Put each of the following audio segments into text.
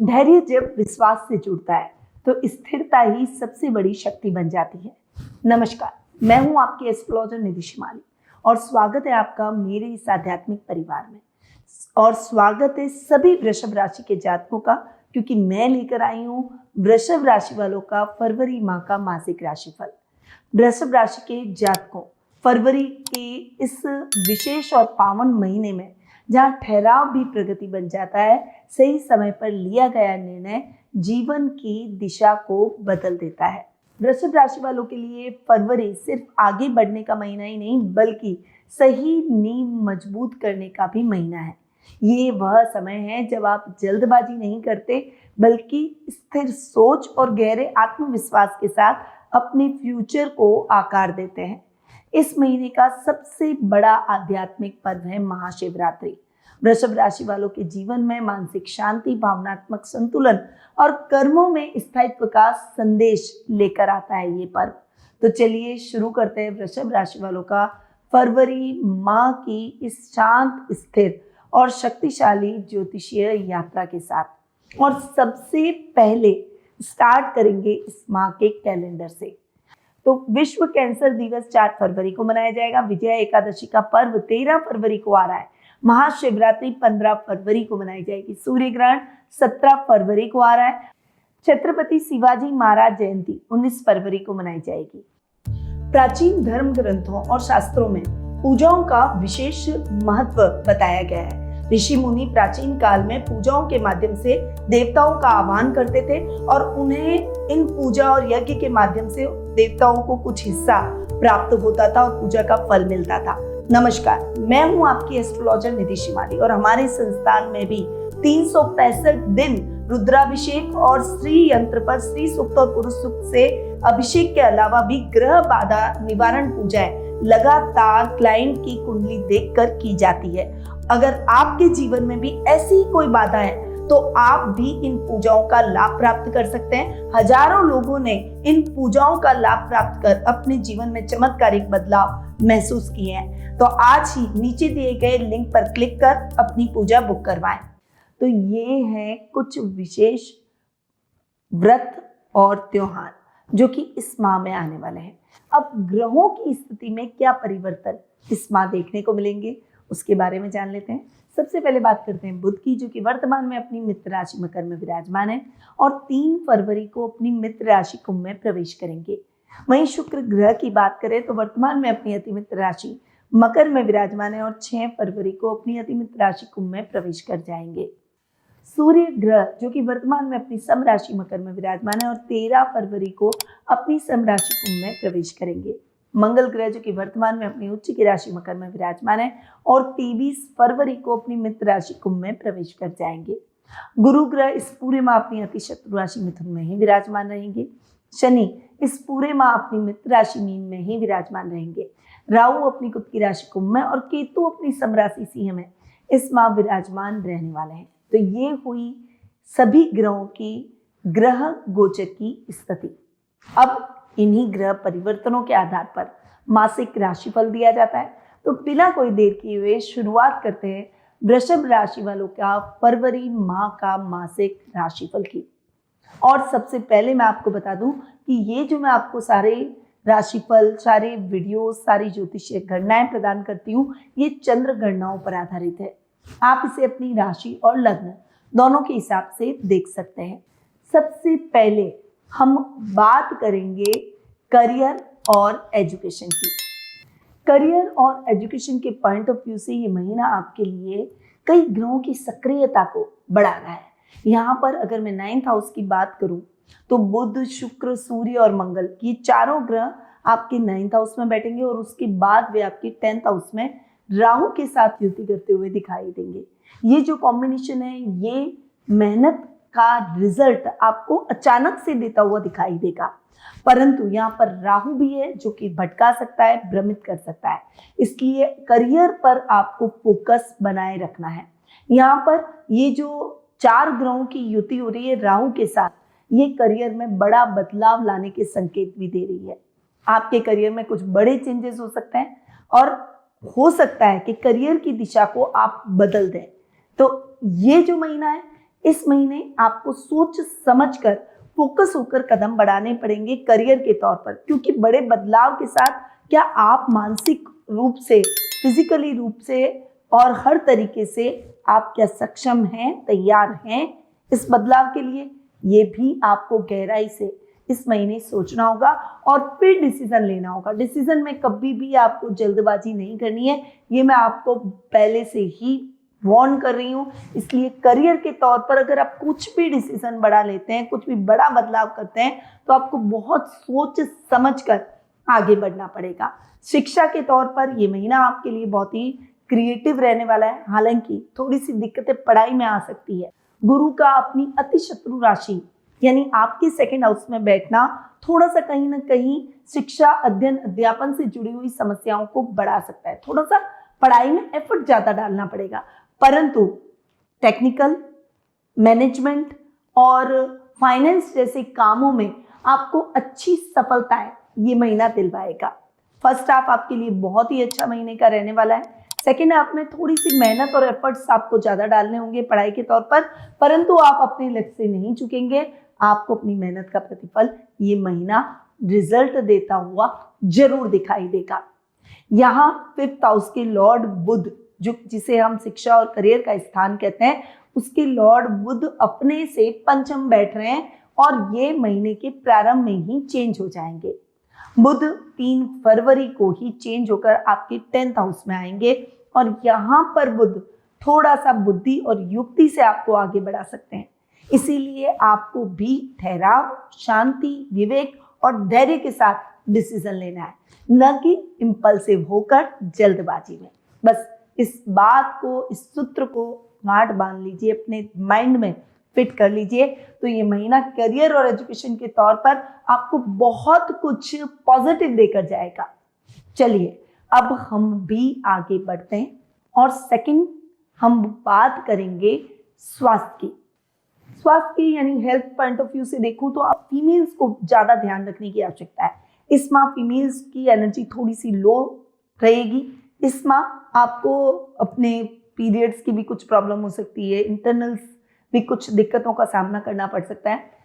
धैर्य जब विश्वास से जुड़ता है तो स्थिरता ही सबसे बड़ी शक्ति बन जाती है। नमस्कार, मैं हूं आपकी एस्ट्रोलॉजर निधि शिमाली और स्वागत है आपका मेरे इस आध्यात्मिक परिवार में। और स्वागत है सभी वृषभ राशि के जातकों का, क्योंकि मैं लेकर आई हूं वृषभ राशि वालों का फरवरी माह का मासिक राशिफल। वृषभ राशि के जातकों, फरवरी के इस विशेष और पावन महीने में जहाँ ठहराव भी प्रगति बन जाता है, सही समय पर लिया गया निर्णय जीवन की दिशा को बदल देता है। वृषभ राशि वालों के लिए फरवरी सिर्फ आगे बढ़ने का महीना ही नहीं, बल्कि सही नींव मजबूत करने का भी महीना है। ये वह समय है जब आप जल्दबाजी नहीं करते, बल्कि स्थिर सोच और गहरे आत्मविश्वास के साथ अपने फ्यूचर को आकार देते हैं। इस महीने का सबसे बड़ा आध्यात्मिक पर्व है महाशिवरात्रि। वृषभ राशि वालों के जीवन में मानसिक शांति, भावनात्मक संतुलन और कर्मों में स्थायित्व का संदेश लेकर आता है ये पर्व। तो चलिए शुरू करते हैं वृषभ राशि वालों का फरवरी माह की इस शांत, स्थिर और शक्तिशाली ज्योतिषीय यात्रा के साथ। और सबसे पहले स्टार्ट करेंगे इस माह के कैलेंडर से। तो विश्व कैंसर दिवस 4 फरवरी को मनाया जाएगा। विजया एकादशी का पर्व 13 फरवरी को आ रहा है। महाशिवरात्रि 15 फरवरी को मनाई जाएगी। सूर्य ग्रहण 17 फरवरी को आ रहा है। छत्रपति शिवाजी महाराज जयंती 19 फरवरी को मनाई जाएगी। प्राचीन धर्म ग्रंथों और शास्त्रों में पूजाओं का विशेष महत्व बताया गया है। ऋषि मुनि प्राचीन काल में पूजाओं के माध्यम से देवताओं का आह्वान करते थे और उन्हें इन पूजा और यज्ञ के माध्यम से देवताओं को कुछ हिस्सा प्राप्त होता था और पूजा का फल मिलता था। नमस्कार, मैं हूं आपकी एस्ट्रोलॉजर निधि शिमाली और हमारे संस्थान में भी 365 दिन रुद्राभिषेक और श्री यंत्र पर स्त्री सूक्त और पुरुष सूक्त से अभिषेक के अलावा भी ग्रह बाधा निवारण पूजाएं लगातार क्लाइंट की कुंडली देखकर की जाती है। अगर आपके जीवन में भी ऐसी कोई बाधा है तो आप भी इन पूजाओं का लाभ प्राप्त कर सकते हैं। हजारों लोगों ने इन पूजाओं का लाभ प्राप्त कर अपने जीवन में चमत्कारिक बदलाव महसूस किए हैं। तो आज ही नीचे दिए गए लिंक पर क्लिक कर अपनी पूजा बुक करवाएं। तो ये है कुछ विशेष व्रत और त्योहार जो कि इस माह में आने वाले हैं। अब ग्रहों की स्थिति में क्या परिवर्तन इस माह देखने को मिलेंगे, उसके बारे में जान लेते हैं। सबसे पहले बात करते हैं बुध की, जो कि वर्तमान में अपनी मित्र राशि मकर में विराजमान है और 3 फरवरी को अपनी मित्र राशि कुंभ में प्रवेश करेंगे। वहीं शुक्र ग्रह की बात करें तो वर्तमान में अपनी अति मित्र राशि मकर में विराजमान है और 6 फरवरी को अपनी अति मित्र राशि कुंभ में प्रवेश कर जाएंगे। सूर्य ग्रह जो कि वर्तमान में अपनी सम राशि मकर में विराजमान है और 13 फरवरी को अपनी सम राशि कुंभ में प्रवेश करेंगे। मंगल ग्रह जो कि वर्तमान में अपनी उच्च की राशि मकर में विराजमान है और 23 फरवरी को अपनी मित्र राशि कुंभ में प्रवेश कर जाएंगे। गुरु ग्रह इस पूरे माह अपनी अति शत्रु राशि मिथुन में ही विराजमान रहेंगे। शनि इस पूरे माह अपनी मित्र राशि मीन में ही विराजमान रहेंगे। राहु अपनी खुद की राशि कुंभ में और केतु अपनी सम राशि सिंह में इस माह विराजमान रहने वाले हैं। तो ये हुई सभी ग्रहों की ग्रह गोचर की स्थिति। अब इन्हीं ग्रह परिवर्तनों के आधार पर मासिक राशिफल दिया जाता है। तो बिना कोई देर किए हुए शुरुआत करते हैं वृषभ राशि वालों का फरवरी माह का मासिक राशिफल की। और सबसे पहले मैं आपको बता दूं कि ये जो मैं आपको सारे राशिफल, सारे वीडियो, सारी ज्योतिषीय गणनाएं प्रदान करती हूँ, ये चंद्र गणनाओं पर आधारित है। आप इसे अपनी राशि और लग्न दोनों के हिसाब से देख सकते हैं। सबसे पहले हम बात करेंगे करियर और एजुकेशन की। करियर और एजुकेशन के पॉइंट ऑफ व्यू से ये महीना आपके लिए कई ग्रहों की सक्रियता को बढ़ा रहा है। यहाँ पर अगर मैं 9th हाउस की बात करूँ तो बुध, शुक्र, सूर्य और मंगल, ये चारों ग्रह आपके 9th हाउस में बैठेंगे और उसके बाद वे आपके 10th हाउस में राहु के साथ युति करते हुए दिखाई देंगे। ये जो कॉम्बिनेशन है, ये मेहनत का रिजल्ट आपको अचानक से देता हुआ दिखाई देगा, परंतु यहाँ पर राहु भी है जो कि भटका सकता है, भ्रमित कर सकता है। इसलिए करियर पर आपको फोकस बनाए रखना है। यहाँ पर ये जो 4 ग्रहों की युति हो रही है राहु के साथ, ये करियर में बड़ा बदलाव लाने के संकेत भी दे रही है। आपके करियर में कुछ बड़े चेंजेस हो सकते हैं और हो सकता है कि करियर की दिशा को आप बदल दें। तो ये जो महीना है इस महीने आपको सोच समझकर फोकस होकर कदम बढ़ाने पड़ेंगे करियर के तौर पर, क्योंकि बड़े बदलाव के साथ क्या आप मानसिक रूप से, फिजिकली रूप से और हर तरीके से आप क्या सक्षम हैं, तैयार हैं इस बदलाव के लिए, ये भी आपको गहराई से इस महीने सोचना होगा और फिर डिसीजन लेना होगा। डिसीजन में कभी भी आपको जल्दबाजी नहीं करनी है, ये मैं आपको पहले से ही वार्न कर रही हूँ। इसलिए करियर के तौर पर अगर आप कुछ भी डिसीजन बड़ा लेते हैं, कुछ भी बड़ा बदलाव करते हैं, तो आपको बहुत सोच समझ कर आगे बढ़ना पड़ेगा। शिक्षा के तौर पर ये महीना आपके लिए बहुत ही क्रिएटिव रहने वाला है, हालांकि थोड़ी सी दिक्कतें पढ़ाई में आ सकती है। गुरु का अपनी अति शत्रु राशि यानी आपके सेकंड हाउस में बैठना थोड़ा सा कहीं ना कहीं शिक्षा, अध्ययन, अध्यापन से जुड़ी हुई समस्याओं को बढ़ा सकता है। थोड़ा सा पढ़ाई में एफर्ट ज्यादा डालना पड़ेगा, परंतु टेक्निकल, मैनेजमेंट और फाइनेंस जैसे कामों में आपको अच्छी सफलताएं ये महीना दिलवाएगा। फर्स्ट हाफ आपके लिए बहुत ही अच्छा महीने का रहने वाला है। सेकेंड हाफ में थोड़ी सी मेहनत और एफर्ट्स आपको ज्यादा डालने होंगे पढ़ाई के तौर पर, परंतु आप अपने लक्ष्य से नहीं चुकेंगे। आपको अपनी मेहनत का प्रतिफल ये महीना रिजल्ट देता हुआ जरूर दिखाई देगा। यहाँ 5th हाउस के लॉर्ड बुध, जो जिसे हम शिक्षा और करियर का स्थान कहते हैं, उसके लॉर्ड बुध अपने से पंचम बैठ रहे हैं और ये महीने के प्रारंभ में ही चेंज हो जाएंगे। बुध 3 फरवरी को ही चेंज होकर आपके 10th हाउस में आएंगे और यहाँ पर बुध थोड़ा सा बुद्धि और युक्ति से आपको आगे बढ़ा सकते हैं। इसीलिए आपको भी ठहराव, शांति, विवेक और धैर्य के साथ डिसीजन लेना है, न कि इम्पल्सिव होकर जल्दबाजी में। बस इस बात को, इस सूत्र को गांठ बांध लीजिए, अपने माइंड में फिट कर लीजिए, तो ये महीना करियर और एजुकेशन के तौर पर आपको बहुत कुछ पॉजिटिव देकर जाएगा। चलिए अब हम भी आगे बढ़ते हैं और सेकंड हम बात करेंगे स्वास्थ्य की। स्वास्थ्य की यानी हेल्थ पॉइंट ऑफ व्यू से देखूं तो आप फीमेल्स को ज़्यादा ध्यान रखने की आवश्यकता है। इस माह फीमेल्स की एनर्जी थोड़ी सी लो रहेगी। इस माह आपको अपने पीरियड्स की भी कुछ प्रॉब्लम हो सकती है, इंटरनल्स भी कुछ दिक्कतों का सामना करना पड़ सकता है।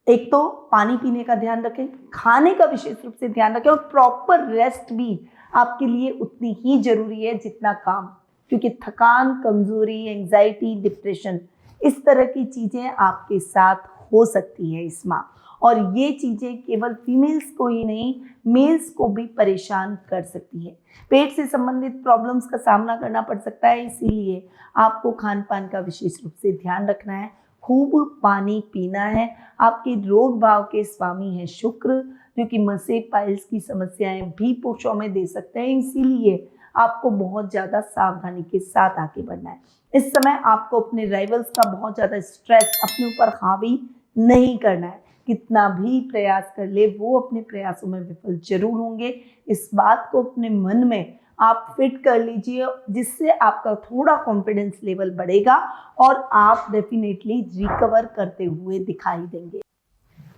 एक तो पानी पीने का ध्यान रखें, खाने का विशेष रूप से ध्यान रखें और प्रॉपर रेस्ट भी आपके लिए उतनी ही जरूरी है जितना काम, क्योंकि थकान, कमजोरी, एंजाइटी, डिप्रेशन, इस तरह की चीजें आपके साथ हो सकती है इस माह, और ये चीजें केवल फीमेल्स को ही नहीं, मेल्स को भी परेशान कर सकती है। पेट से संबंधित प्रॉब्लम्स का सामना करना पड़ सकता है, इसीलिए आपको खान पान का विशेष रूप से ध्यान रखना है, खूब पानी पीना है। आपके रोग भाव के स्वामी है शुक्र, जो कि मसे, पाइल्स की समस्याएं भी पुरुषों में दे सकते हैं, इसीलिए आपको बहुत ज़्यादा सावधानी के साथ आगे बढ़ना है। इस समय आपको अपने राइवल्स का बहुत ज़्यादा स्ट्रेस अपने ऊपर हावी नहीं करना है। कितना भी प्रयास कर ले, वो अपने प्रयासों में विफल जरूर होंगे। इस बात को अपने मन में आप फिट कर लीजिए, जिससे आपका थोड़ा कॉन्फिडेंस लेवल बढ़ेगा और आप डेफिनेटली रिकवर करते हुए दिखाई देंगे।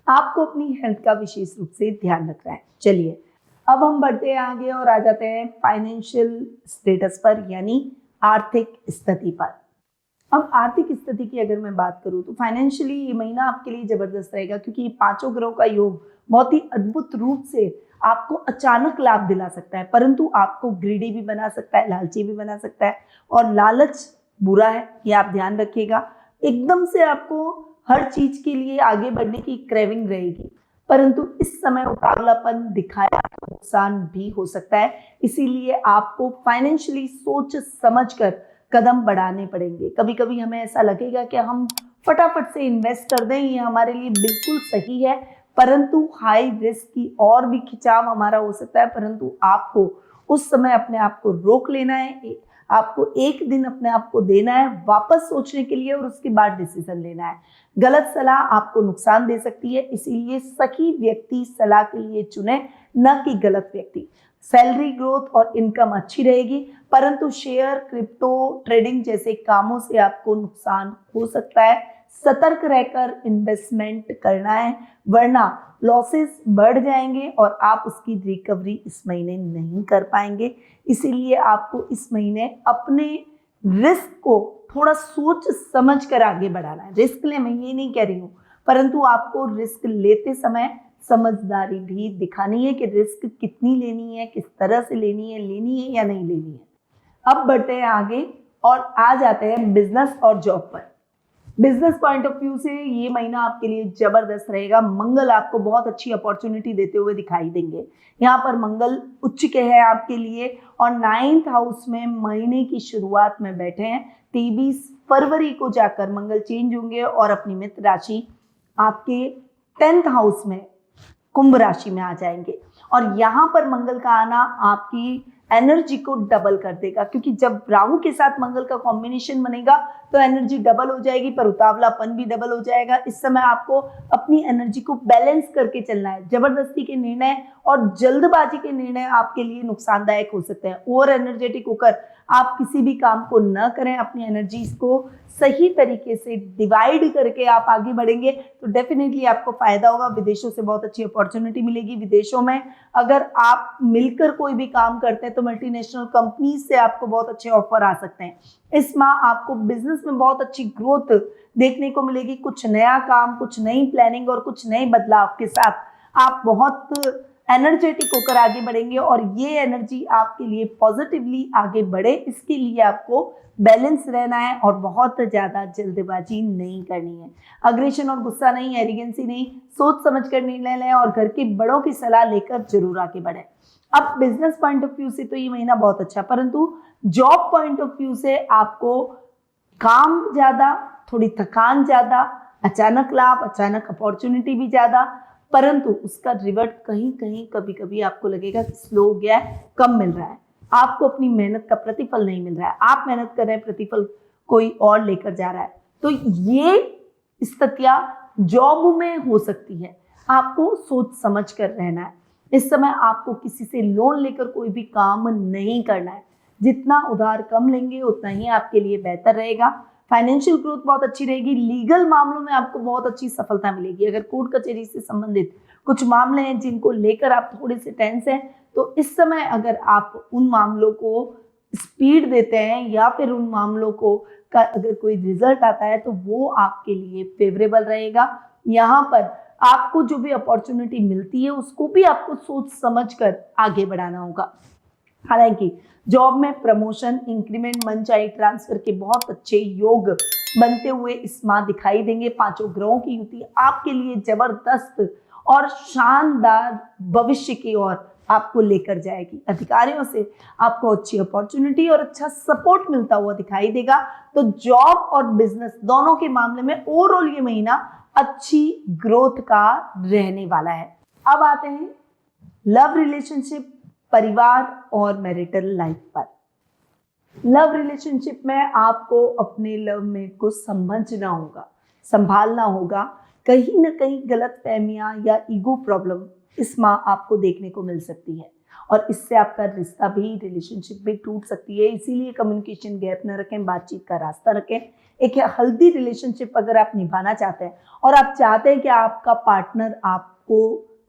आपको अपनी हेल्थ का विशेष रूप से ध्यान रखना है। चलिए अब हम बढ़ते हैं आगे और आ जाते हैं फाइनेंशियल स्टेटस पर, यानी आर्थिक स्थिति पर। अब आर्थिक स्थिति की अगर मैं बात करूं तो फाइनेंशियली ये महीना आपके लिए जबरदस्त रहेगा, क्योंकि ये पांचों ग्रहों का योग बहुत ही अद्भुत रूप से आपको अचानक लाभ दिला सकता है, परंतु आपको ग्रीडी भी बना सकता है, लालची भी बना सकता है, और लालच बुरा है, ये आप ध्यान रखिएगा। एकदम से आपको हर चीज के लिए आगे बढ़ने की क्रेविंग रहेगी, परंतु इस समय उतावलापन दिखाया तो नुकसान भी हो सकता है। इसीलिए आपको फाइनेंशियली सोच समझकर कदम बढ़ाने पड़ेंगे। कभी कभी हमें ऐसा लगेगा कि हम फटाफट से इन्वेस्ट कर दें, ये हमारे लिए बिल्कुल सही है, परंतु हाई रिस्क की और भी खिंचाव हमारा हो सकता है। परंतु आपको उस समय अपने आप को रोक लेना है, आपको एक दिन अपने आप को देना है वापस सोचने के लिए और उसके बाद डिसीजन लेना है। गलत सलाह आपको नुकसान दे सकती है, इसीलिए सही व्यक्ति सलाह के लिए चुने, न कि गलत व्यक्ति। सैलरी ग्रोथ और इनकम अच्छी रहेगी, परंतु शेयर, क्रिप्टो, ट्रेडिंग जैसे कामों से आपको नुकसान हो सकता है। सतर्क रहकर इन्वेस्टमेंट करना है, वरना लॉसेस बढ़ जाएंगे और आप उसकी रिकवरी इस महीने नहीं कर पाएंगे। इसीलिए आपको इस महीने अपने रिस्क को थोड़ा सोच समझ कर आगे बढ़ाना है। रिस्क ले, मैं ये नहीं कह रही हूँ, परंतु आपको रिस्क लेते समय समझदारी भी दिखानी है कि रिस्क कितनी लेनी है, किस तरह से लेनी है या नहीं लेनी है। अब बढ़ते हैं आगे और आ जाते हैं बिजनेस और जॉब पर। बिजनेस पॉइंट ऑफ व्यू से ये महीना आपके लिए जबरदस्त रहेगा। मंगल आपको बहुत अच्छी अपॉर्चुनिटी देते हुए दिखाई देंगे। यहाँ पर मंगल उच्च के है आपके लिए और 9th हाउस में महीने की शुरुआत में बैठे हैं। 23 फरवरी को जाकर मंगल चेंज होंगे और अपनी मित्र राशि आपके 10th हाउस में कुंभ राशि में आ जाएंगे। और यहाँ पर मंगल का आना आपकी एनर्जी को डबल कर देगा, क्योंकि जब राहु के साथ मंगल का कॉम्बिनेशन बनेगा तो एनर्जी डबल हो जाएगी, पर उतावलापन भी डबल हो जाएगा। इस समय आपको अपनी एनर्जी को बैलेंस करके चलना है। जबरदस्ती के निर्णय और जल्दबाजी के निर्णय आपके लिए नुकसानदायक हो सकते हैं। ओवर एनर्जेटिक होकर आप किसी भी काम को न करें। अपनी एनर्जीज को सही तरीके से डिवाइड करके आप आगे बढ़ेंगे तो डेफिनेटली आपको फायदा होगा। विदेशों से बहुत अच्छी अपॉर्चुनिटी मिलेगी। विदेशों में अगर आप मिलकर कोई भी काम करते हैं तो मल्टीनेशनल कंपनीज से आपको बहुत अच्छे ऑफर आ सकते हैं। इस माह आपको बिजनेस में बहुत अच्छी ग्रोथ देखने को मिलेगी। कुछ नया काम, कुछ नई प्लानिंग और कुछ नए बदलाव के साथ आप बहुत एनर्जेटिक होकर आगे बढ़ेंगे और ये एनर्जी आपके लिए पॉजिटिवली आगे बढ़े, इसके लिए आपको बैलेंस रहना है और बहुत ज़्यादा जल्दबाजी नहीं करनी है। अग्रेशन और गुस्सा नहीं, एरिगेंसी नहीं, सोच समझ कर निर्णय लें और घर के बड़ों की सलाह लेकर जरूर आगे बढ़ें। अब बिजनेस पॉइंट ऑफ व्यू से तो ये महीना बहुत अच्छा, परंतु जॉब पॉइंट ऑफ व्यू से आपको काम ज़्यादा, थोड़ी थकान ज़्यादा, अचानक लाभ, अचानक अपॉर्चुनिटी भी ज़्यादा, परंतु उसका रिवर्ट कहीं कहीं कभी कभी आपको लगेगा कि स्लो हो गया है, कम मिल रहा है, आपको अपनी मेहनत का प्रतिफल नहीं मिल रहा है। आप मेहनत कर रहे हैं, प्रतिफल कोई और लेकर जा रहा है। तो ये स्थितियां जॉब में हो सकती है। आपको सोच समझ कर रहना है। इस समय आपको किसी से लोन लेकर कोई भी काम नहीं करना है। जितना उधार कम लेंगे उतना ही आपके लिए बेहतर रहेगा। फाइनेंशियल ग्रोथ बहुत अच्छी रहेगी। लीगल मामलों में आपको बहुत अच्छी सफलता मिलेगी। अगर कोर्ट कचहरी से संबंधित कुछ मामले हैं जिनको लेकर आप थोड़े से टेंस हैं, तो इस समय अगर आप उन मामलों को स्पीड देते हैं या फिर उन मामलों को का अगर कोई रिजल्ट आता है तो वो आपके लिए फेवरेबल रहेगा। यहाँ पर आपको जो भी अपॉर्चुनिटी मिलती है उसको भी आपको सोच समझ कर आगे बढ़ाना होगा। हालांकि जॉब में प्रमोशन, इंक्रीमेंट, मनचाही ट्रांसफर के बहुत अच्छे योग बनते हुए इस माह दिखाई देंगे। 5 ग्रहों की युति आपके लिए जबरदस्त और शानदार भविष्य की ओर आपको लेकर जाएगी। अधिकारियों से आपको अच्छी अपॉर्चुनिटी और अच्छा सपोर्ट मिलता हुआ दिखाई देगा। तो जॉब और बिजनेस दोनों के मामले में ओवरऑल ये महीना अच्छी ग्रोथ का रहने वाला है। अब आते हैं लव रिलेशनशिप, परिवार और मैरिटल लाइफ पर। लव रिलेशनशिप में आपको अपने लव मेट को समझना होगा, संभालना होगा। कहीं ना कहीं गलतफहमियां या ईगो प्रॉब्लम इस माह आपको देखने को मिल सकती है और इससे आपका रिश्ता भी, रिलेशनशिप भी टूट सकती है। इसीलिए कम्युनिकेशन गैप न रखें, बातचीत का रास्ता रखें। एक हेल्दी रिलेशनशिप अगर आप निभाना चाहते हैं और आप चाहते हैं कि आपका पार्टनर आपको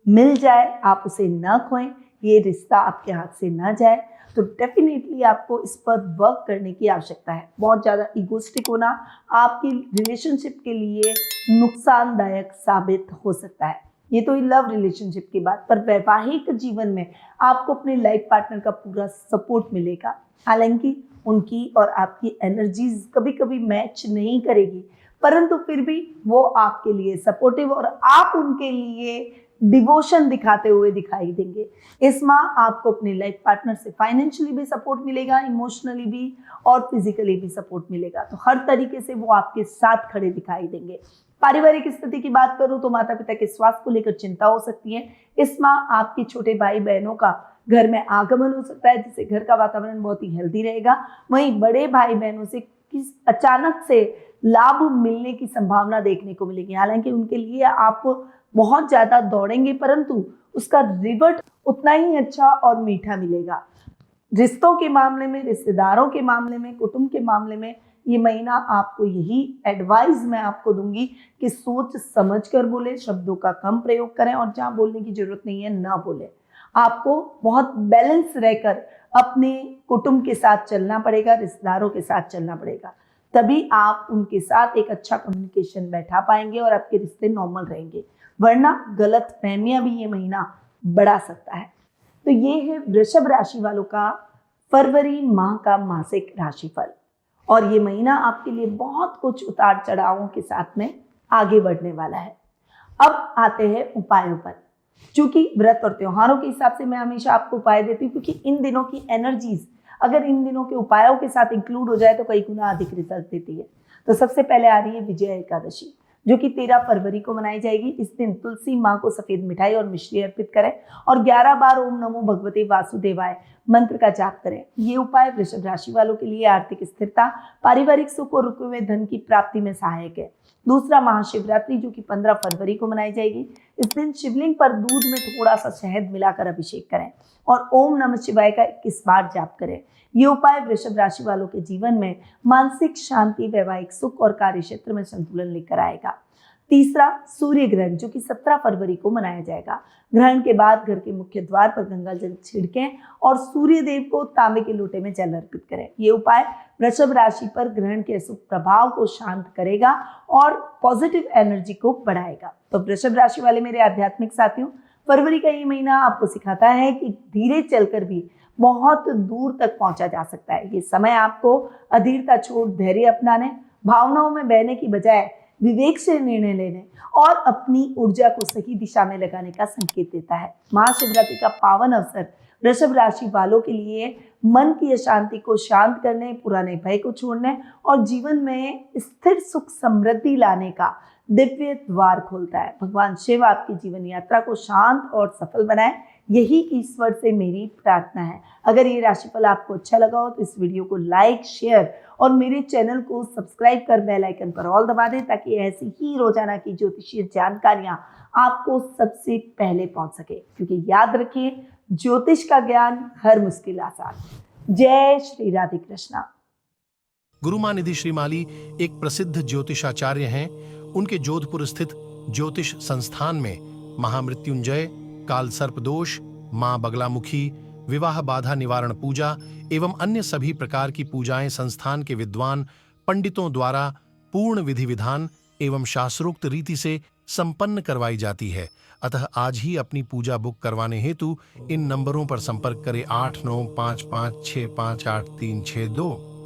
मिल जाए, आप उसे न खोएं, ये रिश्ता आपके हाथ से ना जाए, तो डेफिनेटली आपको इस पर वर्क करने की आवश्यकता है। बहुत ज़्यादा इगोस्टिक होना आपकी रिलेशनशिप के लिए नुकसानदायक साबित हो सकता है। ये तो लव रिलेशनशिप की बात, पर वैवाहिक जीवन में आपको अपने लाइफ पार्टनर का पूरा सपोर्ट मिलेगा। हालांकि उनकी और आपकी एनर्जीज कभी कभी मैच नहीं करेगी, परंतु फिर भी वो आपके लिए सपोर्टिव और आप उनके लिए डिवोशन दिखाते हुए दिखाई देंगे। इस माह आपको अपने लाइफ पार्टनर से फाइनेंशियली भी सपोर्ट मिलेगा, इमोशनली भी और फिजिकली भी सपोर्ट मिलेगा। तो हर तरीके से वो आपके साथ खड़े दिखाई देंगे। पारिवारिक स्थिति की बात करूं तो माता पिता के स्वास्थ्य को लेकर चिंता हो सकती है। इस माह आपके छोटे भाई बहनों का घर में आगमन हो सकता है, जिससे घर का वातावरण बहुत ही हेल्दी रहेगा। वहीं बड़े भाई बहनों से किस अचानक से लाभ मिलने की संभावना देखने को मिलेगी। हालांकि उनके लिए आप बहुत ज्यादा दौड़ेंगे, परंतु उसका रिवर्ट उतना ही अच्छा और मीठा मिलेगा। रिश्तों के मामले में, रिश्तेदारों के मामले में, कुटुंब के मामले में ये महीना आपको यही एडवाइस मैं आपको दूंगी कि सोच समझ कर बोले, शब्दों का कम प्रयोग करें और जहां बोलने की जरूरत नहीं है ना बोले। आपको बहुत बैलेंस रहकर अपने कुटुंब के साथ चलना पड़ेगा, रिश्तेदारों के साथ चलना पड़ेगा। तभी आप उनके साथ एक अच्छा कम्युनिकेशन बैठा पाएंगे और आपके रिश्ते नॉर्मल रहेंगे, वरना गलत फहमियां भी ये महीना बढ़ा सकता है। तो ये है वृषभ राशि वालों का फरवरी माह का मासिक राशिफल। और ये महीना आपके लिए बहुत कुछ उतार चढ़ावों के साथ में आगे बढ़ने वाला है। अब आते हैं उपायों पर। चूंकि व्रत और त्योहारों के हिसाब से मैं हमेशा आपको उपाय देती हूँ, क्योंकि इन दिनों की एनर्जीज अगर इन दिनों के उपायों के साथ इंक्लूड हो जाए तो कई गुना अधिक रिजल्ट देती है। तो सबसे पहले आ रही है विजय एकादशी, जो कि 13 फरवरी को मनाई जाएगी। इस दिन तुलसी माँ को सफेद मिठाई और मिश्री अर्पित करें और 11 बार ओम नमो भगवते वासुदेवाय मंत्र का जाप करें। ये उपाय वृषभ राशि वालों के लिए आर्थिक स्थिरता, पारिवारिक सुख और रुके हुए धन की प्राप्ति में सहायक है। दूसरा, महाशिवरात्रि, जो कि 15 फरवरी को मनाई जाएगी। इस दिन शिवलिंग पर दूध में थोड़ा सा शहद मिलाकर अभिषेक करें और ओम नमः शिवाय का 21 बार जाप करें। ये उपाय वृषभ राशि वालों के जीवन में मानसिक शांति, वैवाहिक सुख और कार्य क्षेत्र में संतुलन लेकर आएगा। तीसरा, सूर्य ग्रहण, जो कि 17 फरवरी को मनाया जाएगा। ग्रहण के बाद घर के मुख्य द्वार पर गंगा जल छिड़कें और सूर्य देव को तांबे के लोटे में जल अर्पित करें। ये उपाय वृषभ राशि पर ग्रहण के अशुभ प्रभाव को शांत करेगा और पॉजिटिव एनर्जी को बढ़ाएगा। तो वृषभ राशि वाले मेरे आध्यात्मिक साथियों, फरवरी का ये महीना आपको सिखाता है कि धीरे चलकर भी बहुत दूर तक पहुंचा जा सकता है। ये समय आपको अधीरता छोड़ धैर्य अपनाने, भावनाओं में बहने की बजाय विवेक से निर्णय लेने और अपनी ऊर्जा को सही दिशा में लगाने का संकेत देता है। महाशिवरात्रि का पावन अवसर वृषभ राशि वालों के लिए मन की अशांति को शांत करने, पुराने भय को छोड़ने और जीवन में स्थिर सुख समृद्धि लाने का दिव्य द्वार खोलता है। भगवान शिव आपकी जीवन यात्रा को शांत और सफल बनाए, यही ईश्वर से मेरी प्रार्थना है। अगर ये राशिफल आपको अच्छा लगा हो तो इस वीडियो को लाइक, शेयर और मेरे चैनल को सब्सक्राइब कर बेल आइकन पर ऑल दबा दें, ताकि ऐसी ही रोजाना की ज्योतिषीय जानकारियां आपको सबसे पहले पहुंच सके। क्योंकि याद रखिए, ज्योतिष का ज्ञान हर मुश्किल आसान। जय श्री राधे कृष्णा। गुरु माँ निधि श्रीमाली एक प्रसिद्ध ज्योतिषाचार्य हैं। उनके जोधपुर स्थित ज्योतिष संस्थान में महामृत्युंजय, काल सर्प दोष, माँ बगलामुखी, विवाह बाधा निवारण पूजा एवं अन्य सभी प्रकार की पूजाएं संस्थान के विद्वान पंडितों द्वारा पूर्ण विधि विधान एवं शास्त्रोक्त रीति से संपन्न करवाई जाती है। अतः आज ही अपनी पूजा बुक करवाने हेतु इन नंबरों पर संपर्क करें 8955658362।